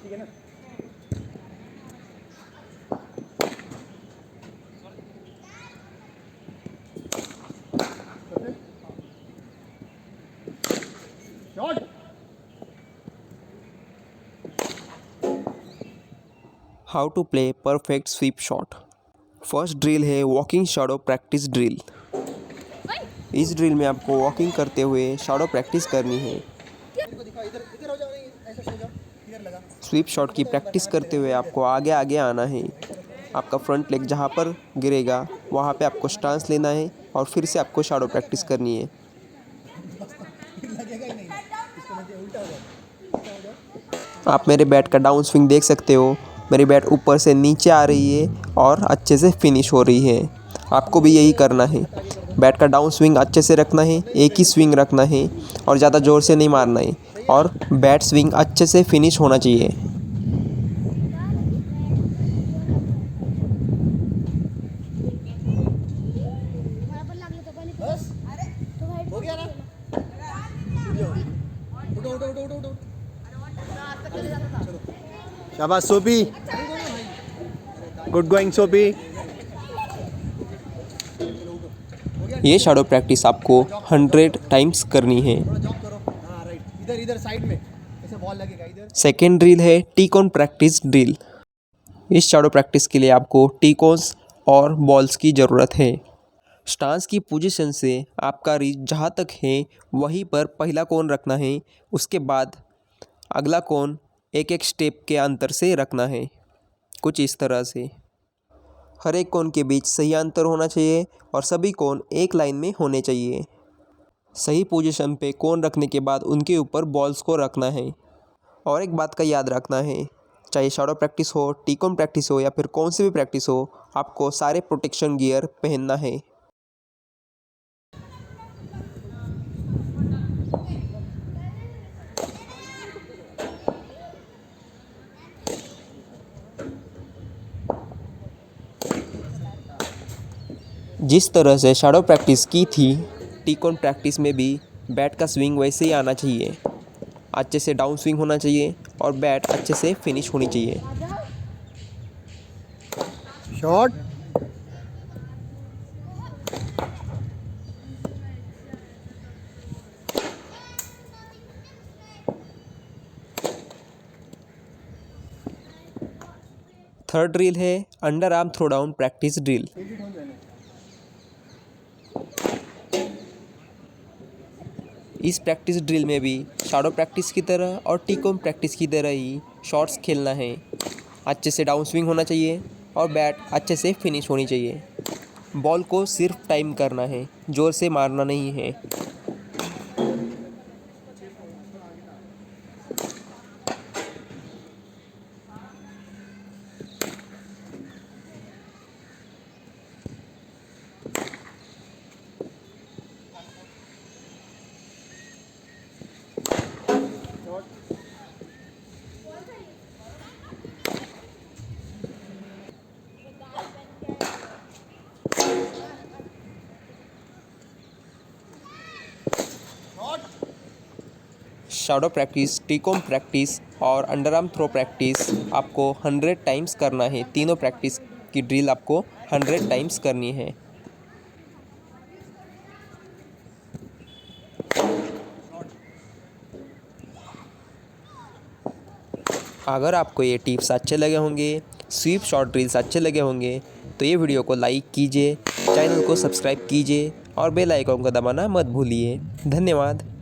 ठीक है ना। Shot. How to play perfect sweep shot. First drill है वॉकिंग शैडो प्रैक्टिस ड्रिल। इस ड्रिल में आपको वॉकिंग करते हुए शैडो प्रैक्टिस करनी है। इधर इधर इधर हो जाओ, ऐसे सो जाओ, इधर लगा। स्वीप शॉट की प्रैक्टिस करते हुए आपको आगे आगे आना है। आपका फ्रंट लेग जहाँ पर गिरेगा वहाँ पे आपको स्टांस लेना है और फिर से आपको शैडो प्रैक्टिस करनी है। लगेगा ही नहीं, इसको मैं उल्टा हो जाओ, उल्टा हो जाओ। आप मेरे बैट का डाउन स्विंग देख सकते हो। मेरी बैट ऊपर से नीचे आ रही है और अच्छे से फिनिश हो रही है। आपको भी यही करना है। बैट का डाउन स्विंग अच्छे से रखना है, एक ही स्विंग रखना है और ज़्यादा ज़ोर से नहीं मारना है और बैट स्विंग अच्छे से फिनिश होना चाहिए। बस हो गया ना। उठो उठो उठो उठो उठो। चलो शाबाश सोपी, गुड गोइंग सोपी। ये शैडो प्रैक्टिस आपको 100 टाइम्स करनी है। थोड़ा जॉब करो, हाँ राइट, इधर इधर साइड में ऐसे बॉल लगेगा इधर। सेकेंड ड्रिल है टी-कॉन प्रैक्टिस ड्रिल। इस शैडो प्रैक्टिस के लिए आपको टी-कॉन्स और बॉल्स की ज़रूरत है। स्टांस की पोजीशन से आपका रीच जहाँ तक है वहीं पर पहला कोन रखना है, उसके बाद अगला कोन एक एक स्टेप के अंतर से रखना है, कुछ इस तरह से। हर एक कोन के बीच सही अंतर होना चाहिए और सभी कोन एक लाइन में होने चाहिए। सही पोजीशन पे कोन रखने के बाद उनके ऊपर बॉल्स को रखना है। और एक बात का याद रखना है, चाहे शैडो प्रैक्टिस हो, टी-कॉन प्रैक्टिस हो या फिर कौन सी भी प्रैक्टिस हो, आपको सारे प्रोटेक्शन गियर पहनना है। जिस तरह से शैडो प्रैक्टिस की थी, टी-कॉन प्रैक्टिस में भी बैट का स्विंग वैसे ही आना चाहिए। अच्छे से डाउन स्विंग होना चाहिए और बैट अच्छे से फिनिश होनी चाहिए। शॉट। थर्ड ड्रिल है underarm throw down practice drill. इस प्रैक्टिस ड्रिल में भी शैडो प्रैक्टिस की तरह और टी-कॉन प्रैक्टिस की तरह ही शॉट्स खेलना है। अच्छे से डाउन स्विंग होना चाहिए और बैट अच्छे से फिनिश होनी चाहिए। बॉल को सिर्फ टाइम करना है, ज़ोर से मारना नहीं है। शैडो प्रैक्टिस, टी-कॉन प्रैक्टिस और अंडर आर्म थ्रो प्रैक्टिस आपको 100 टाइम्स करना है। तीनों प्रैक्टिस की ड्रिल आपको 100 टाइम्स करनी है। अगर आपको ये टिप्स अच्छे लगे होंगे, स्वीप शॉट ड्रिल्स अच्छे लगे होंगे, तो ये वीडियो को लाइक कीजिए, चैनल को सब्सक्राइब कीजिए और बेल आइकन को दबाना मत भूलिए। धन्यवाद।